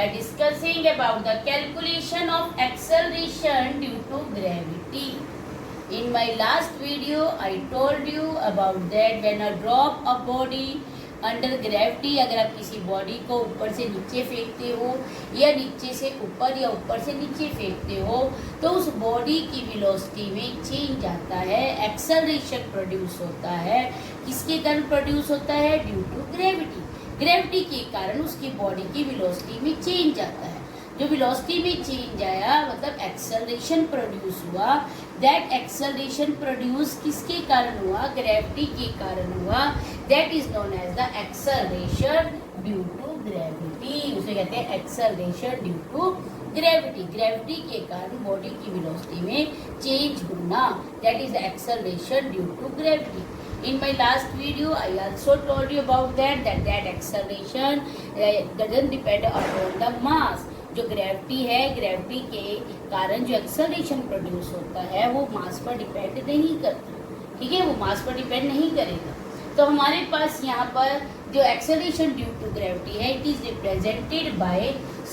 are discussing about the calculation of acceleration due to gravity. In my last video, I told you about that when I drop a body under gravity, अगर आप किसी body को ऊपर से नीचे फेंकते हो या नीचे से ऊपर या ऊपर से नीचे फेंकते हो तो उस बॉडी की वेलोसिटी में चेंज आता है, एक्सेलरेशन प्रोड्यूस होता है. किसके कारण प्रोड्यूस होता है? Due to gravity. ग्रेविटी के कारण उसकी बॉडी की वेलोसिटी में चेंज आता है. जो वेलोसिटी में चेंज आया मतलब एक्सेलरेशन प्रोड्यूस हुआ. दैट एक्सेलरेशन प्रोड्यूस किसके कारण हुआ? ग्रेविटी के कारण हुआ. That is known as the acceleration due to gravity. उसे कहते हैं acceleration due to gravity. Gravity के कारण बॉडी की वेलोसिटी में चेंज होना, that is the acceleration due to gravity. In my last video, I also told you about that acceleration doesn't depend upon the mass. जो gravity है, gravity के कारण जो एक्सेलरेशन प्रोड्यूस होता है वो मास पर डिपेंड नहीं करता. ठीक है, वो मास पर डिपेंड नहीं करेगा. तो हमारे पास यहाँ पर जो एक्सेलरेशन ड्यू टू ग्रेविटी है, it is represented by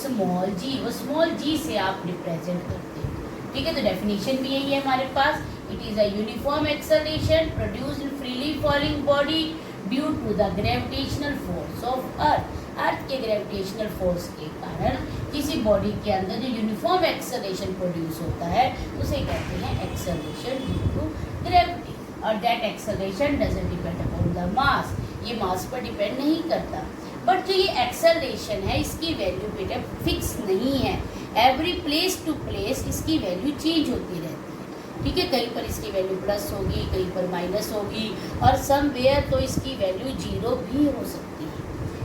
small g. वो स्मॉल जी से आप रिप्रेजेंट करते हैं. ठीक है, तो डेफिनेशन भी यही है हमारे पास. It is a uniform acceleration produced in freely falling body due to the gravitational force of Earth. अर्थ के ग्रेविटेशनल फोर्स के कारण किसी बॉडी के अंदर जो यूनिफॉर्म एक्सेलरेशन प्रोड्यूस होता है उसे कहते हैं एक्सेलरेशन ड्यू टू ग्रेविटी. और that acceleration doesn't depend upon the mass. ये मास पर डिपेंड नहीं करता. बट जो ये एक्सेलरेशन है इसकी वैल्यू बेटा फिक्स नहीं है. एवरी प्लेस टू प्लेस इसकी वैल्यू चेंज होती रहती है. ठीक है, कहीं पर इसकी वैल्यू प्लस होगी, कहीं पर माइनस होगी और समवेयर तो इसकी वैल्यू जीरो भी हो सकती है.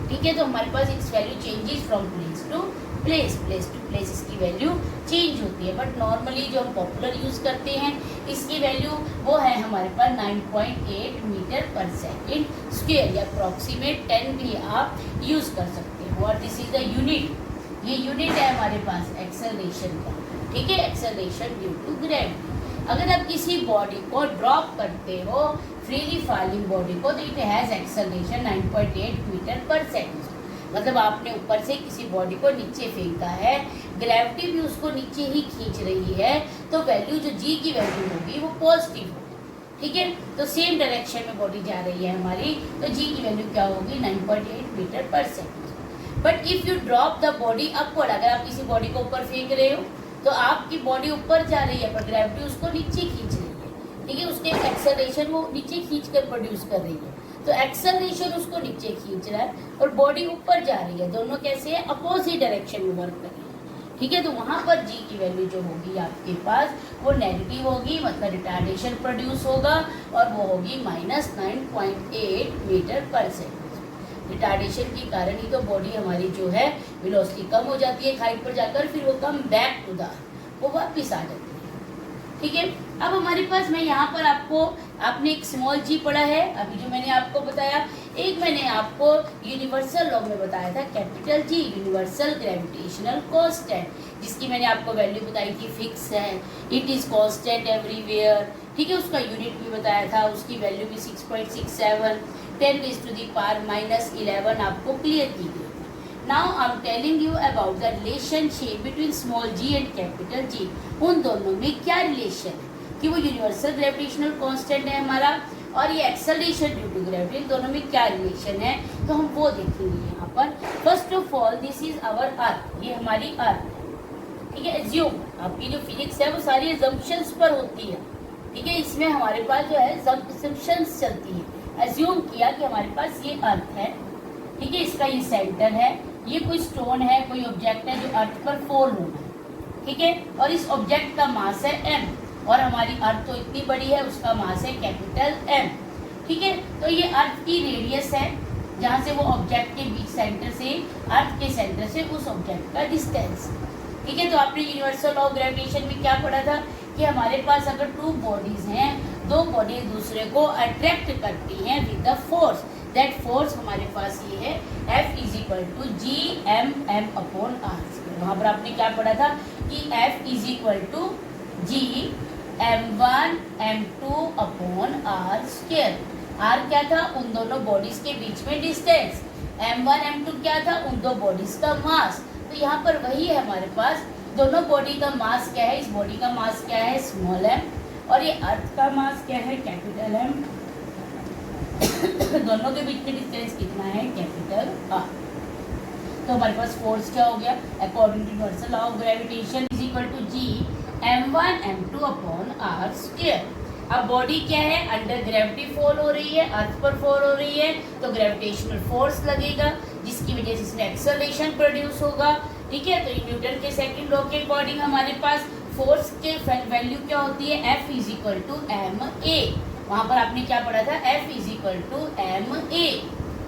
ठीक है, तो हमारे पास it's value changes from place to place. Place to place इसकी वैल्यू चेंज होती है. बट नॉर्मली जो हम पॉपुलर यूज़ करते हैं इसकी वैल्यू वो है हमारे पास 9.8 मीटर पर सेकेंड स्क्वेयर या अप्रॉक्सीमेट 10 भी आप यूज़ कर सकते हो. और दिस इज द यूनिट. ये यूनिट है हमारे पास एक्सेलरेशन का. ठीक है, एक्सेलरेशन ड्यू टू ग्रेविटी. अगर आप किसी बॉडी को ड्रॉप करते हो, फ्रीली फॉलिंग बॉडी को, तो इट हैज़ एक्सेलरेशन 9.8 मीटर पर सेकेंड. मतलब आपने ऊपर से किसी बॉडी को नीचे फेंका है, ग्रेविटी भी उसको नीचे ही खींच रही है, तो वैल्यू जो जी की वैल्यू होगी वो पॉजिटिव होगी. ठीक है, तो सेम डायरेक्शन में बॉडी जा रही है हमारी, तो जी की वैल्यू क्या होगी? 9.8 मीटर पर second. But if you drop the body upward, अगर आप किसी बॉडी को ऊपर फेंक रहे हो तो आपकी बॉडी ऊपर जा रही है पर ग्रेविटी उसको नीचे खींच रही है. ठीक है, उसके एक्सेलरेशन वो नीचे खींच कर प्रोड्यूस कर रही है. तो एक्सेलरेशन उसको नीचे खींच रहा है और बॉडी ऊपर जा रही है. दोनों कैसे है? अपोजिट डायरेक्शन में वर्क कर रही है. ठीक है, तो वहाँ पर जी की वैल्यू जो होगी आपके पास वो नेगेटिव होगी, मतलब रिटार्डेशन प्रोड्यूस होगा और वो होगी -9.8 मीटर पर सेकेंड. रिटार्डेशन के कारण ही तो बॉडी हमारी जो है वेलोसिटी कम हो जाती है हाइट पर जाकर, फिर वो कम बैक टू द वो वापिस आ जाती है. ठीक है, अब हमारे पास मैं यहाँ पर आपने एक स्मॉल जी पढ़ा है अभी जो मैंने आपको बताया. एक मैंने आपको यूनिवर्सल लॉ में बताया था capital G, universal gravitational constant, जिसकी मैंने आपको वैल्यू बताई थी फिक्स है, इट इज कांस्टेंट एवरीवेयर. ठीक है, उसका यूनिट भी बताया था, उसकी वैल्यू भी 6.67, 10⁻⁻11 आपको क्लियर की गई. Now I am telling you about the relationship between small g and capital G. उन दोनों में क्या रिलेशन है कि वो यूनिवर्सल ग्रेविटेशनल कांस्टेंट है हमारा और ये एक्सेलरेशन ड्यू टू ग्रेविटी, इन दोनों में क्या रिलेशन है तो हम वो देखेंगे यहाँ पर. First of all this is our earth. ये हमारी अर्थ. ठीक है, एज्यूम आपकी जो फिजिक्स है वो सारी एजम्पशंस पर होती है. ठीक है, इसमें हमारे पास जो है एजम्पशंस चलती है. एज्यूम किया कि हमारे पास ये अर्थ है. ठीक है, इसका ये सेंटर है, ये कोई स्टोन है, कोई ऑब्जेक्ट है जो अर्थ पर फॉल हो रहा है. ठीक है, और इस ऑब्जेक्ट का मास है m और हमारी अर्थ तो इतनी बड़ी है उसका मास है कैपिटल M. ठीक है, तो ये अर्थ की रेडियस है जहाँ से वो ऑब्जेक्ट के बीच सेंटर से, अर्थ के सेंटर से उस ऑब्जेक्ट का डिस्टेंस. ठीक है, तो आपने यूनिवर्सल लॉ ऑफ ग्रेविटेशन में क्या पढ़ा था कि हमारे पास अगर टू बॉडीज हैं, दो बॉडी दूसरे को अट्रैक्ट करती हैं with the force. That force हमारे पास ये है F = Gm_m/r. वहाँ पर आपने क्या पढ़ा था कि F = Gm1m2/r². r क्या था? उन दोनों बॉडीज के बीच में डिस्टेंस. m1 m2 क्या था? उन दो बॉडीज का मास. तो तो यहाँ पर वही है हमारे पास, दोनों बॉडी का मास क्या है, इस बॉडी का मास क्या है स्मॉल m, और ये अर्थ का मास क्या है कैपिटल M। दोनों के बीच में डिस्टेंस कितना है कैपिटल R। तो हमारे पास फोर्स क्या हो गया, according to universal law of gravitation is equal to G m1 m2 upon r square. अब बॉडी क्या है, अंडर ग्रेविटी फॉल हो रही है, अर्थ पर फॉल हो रही है, तो ग्रेविटेशनल फोर्स लगेगा जिसकी वजह से इसमें एक्सेलरेशन प्रोड्यूस होगा। ठीक है, तो न्यूटन के सेकंड लॉ के अकॉर्डिंग हमारे पास फोर्स के वैल्यू क्या होती है, F is equal to ma। वहां पर आपने क्या पढ़ा था, F is equal to ma,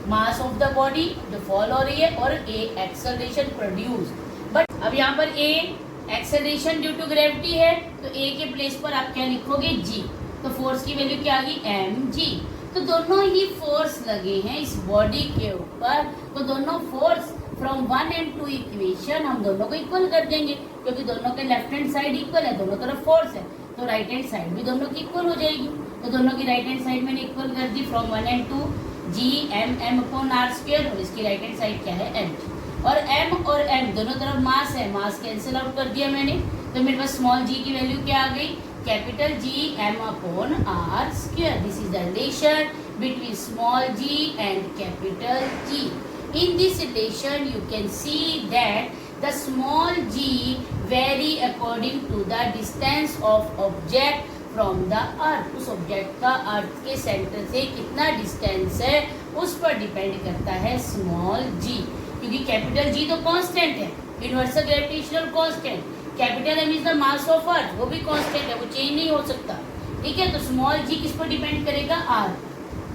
mass of the body जो फॉल हो रही है, और a एक्सेलरेशन प्रोड्यूस। बट अब यहाँ पर a acceleration due to gravity है, तो a के प्लेस पर आप क्या लिखोगे g, तो फोर्स की वैल्यू क्या आ गई mg। तो दोनों ही फोर्स लगे हैं इस बॉडी के ऊपर, तो दोनों फोर्स फ्रॉम 1 and 2 इक्वेशन हम दोनों को इक्वल कर देंगे, क्योंकि दोनों के लेफ्ट हैंड साइड इक्वल है, दोनों तरफ फोर्स है, तो राइट हैंड साइड भी दोनों की इक्वल हो जाएगी। तो दोनों की राइट हैंड साइड मैंने इक्वल कर दी, from 1 and 2 g m upon r square, और इसकी राइट हैंड साइड क्या है m, और m और m दोनों तरफ मास है, मास कैंसिल आउट कर दिया मैंने, तो मेरे पास स्मॉल g की वैल्यू क्या आ गई, capital G m upon r square. This is the relation between small g and capital G। In this relation you can see that the small g vary according to the distance of object from the earth। उस object का अर्थ के centre से कितना distance है उस पर depend करता है स्मॉल g, क्योंकि कैपिटल G तो कांस्टेंट है, universal gravitational constant. Capital M is the mass of earth, वो भी कांस्टेंट है, वो चेंज नहीं हो सकता। ठीक है, तो स्मॉल g किस पर डिपेंड करेगा, r,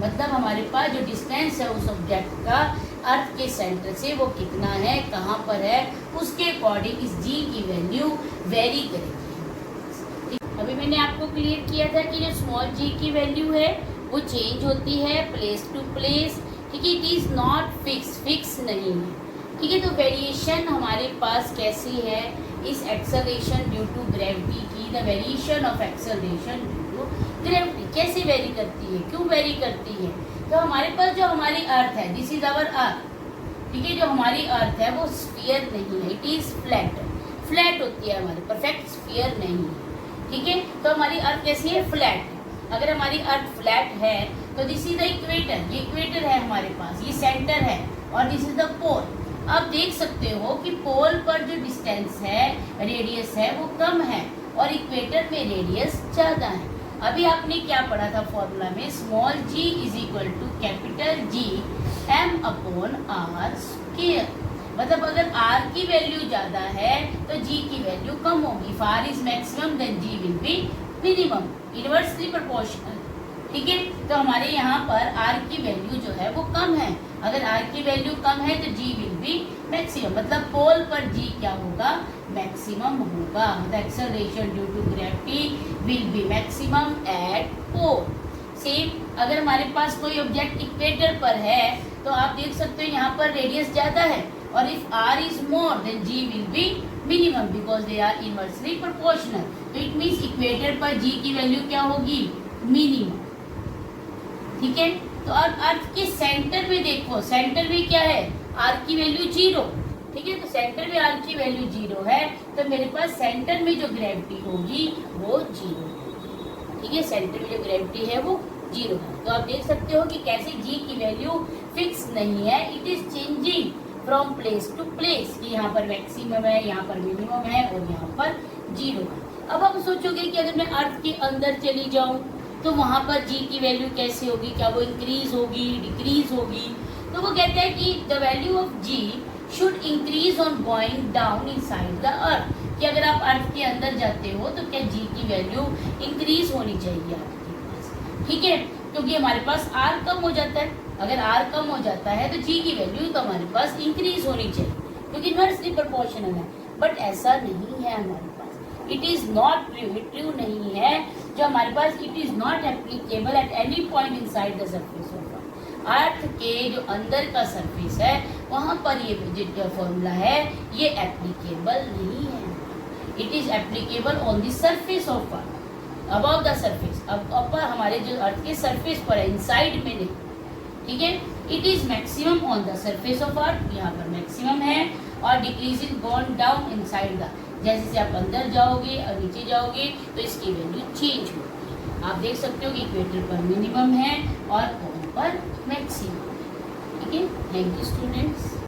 मतलब हमारे पास जो डिस्टेंस है उस ऑब्जेक्ट का अर्थ के सेंटर से वो कितना है, कहाँ पर है, उसके अकॉर्डिंग इस g की वैल्यू वेरी करेगी। अभी मैंने आपको क्लियर किया था कि जो स्मॉल g की वैल्यू है वो चेंज होती है प्लेस टू प्लेस। ठीक है, इट इज़ नॉट फिक्स नहीं है। ठीक है, तो वेरिएशन हमारे पास कैसी है, इस एक्सेलरेशन ड्यू टू ग्रेविटी की, the variation of acceleration due to gravity कैसे वेरी करती है, क्यों वेरी करती है। तो हमारे पास जो हमारी अर्थ है, दिस इज आवर अर्थ। ठीक है, जो हमारी अर्थ है वो स्फीयर नहीं है, इट इज फ्लैट होती है हमारी, परफेक्ट स्फीयर नहीं है। ठीक है, तो हमारी अर्थ कैसी है, फ्लैट है। अगर हमारी अर्थ फ्लैट है तो दिस इज द इक्वेटर, ये इक्वेटर है हमारे पास, ये सेंटर है, और दिस इज द पोल। आप देख सकते हो कि पोल पर जो डिस्टेंस है, रेडियस है, वो कम है, और इक्वेटर में रेडियस ज़्यादा है। अभी आपने क्या पढ़ा था फॉर्मूला में, small g is equal to capital G m upon r square. मतलब अगर r की वैल्यू ज़्यादा है तो g की वैल्यू कम होगी। If r is maximum then g will be minimum, inversely proportional. ठीक है, तो हमारे यहाँ पर r की वैल्यू जो है वो कम है, अगर r की वैल्यू कम है तो g विल बी मैक्सिमम, मतलब पोल पर g क्या होगा, मैक्सिमम होगा। मतलब acceleration due to gravity will be maximum at pole. Same अगर हमारे पास कोई ऑब्जेक्ट इक्वेटर पर है तो आप देख सकते हो यहाँ पर रेडियस ज़्यादा है, और if r is more than g will be minimum because they are inversely proportional. तो इट मीन्स इक्वेटर पर g की वैल्यू क्या होगी, मिनिमम। ठीक है, तो अब अर्थ के सेंटर में देखो, सेंटर में क्या है, r की वैल्यू 0। ठीक है, तो सेंटर में r की वैल्यू 0 है, तो मेरे पास सेंटर में जो ग्रेविटी होगी वो 0। ठीक है, सेंटर में जो ग्रेविटी है वो 0 है। तो आप देख सकते हो कि कैसे g की वैल्यू फिक्स नहीं है, it is changing from place to place, कि यहाँ पर मैक्सिमम है, यहाँ पर मिनिमम है, और यहाँ पर 0 है। अब आप सोचोगे कि अगर मैं अर्थ के अंदर चली जाऊँ तो वहाँ पर g की वैल्यू कैसे होगी, क्या वो इंक्रीज होगी, डिक्रीज होगी। तो वो कहता है कि the value of g should increase on going down inside the earth, कि अगर आप अर्थ के अंदर जाते हो तो क्या g की वैल्यू इंक्रीज होनी चाहिए आपके पास। ठीक है, क्योंकि हमारे पास r कम हो जाता है, अगर r कम हो जाता है तो g की वैल्यू तो हमारे पास इंक्रीज होनी चाहिए, क्योंकि इनवर्सली प्रोपोर्शनल है। बट ऐसा नहीं है हमारे पास, इट इज नॉट ट्रू नहीं है जो हमारे पास, it is not applicable at any point inside the surface of earth के जो अंदर का सरफेस है वहाँ पर ये जो फॉर्मूला है ये एप्लीकेबल नहीं है। It is applicable on the surface of earth, above the surface. अब ऊपर हमारे जो अर्थ के सरफेस पर है, इनसाइड में नहीं। ठीक है। It is maximum on the surface of अर्थ, यहाँ पर मैक्सिमम है, और decreasing gone down inside the, जैसे जैसे आप अंदर जाओगे और नीचे जाओगे तो इसकी वैल्यू चेंज होगी है। आप देख सकते हो कि इक्वेटर पर मिनिमम है और पोल पर मैक्सिमम है। ठीक है, थैंक यू स्टूडेंट्स।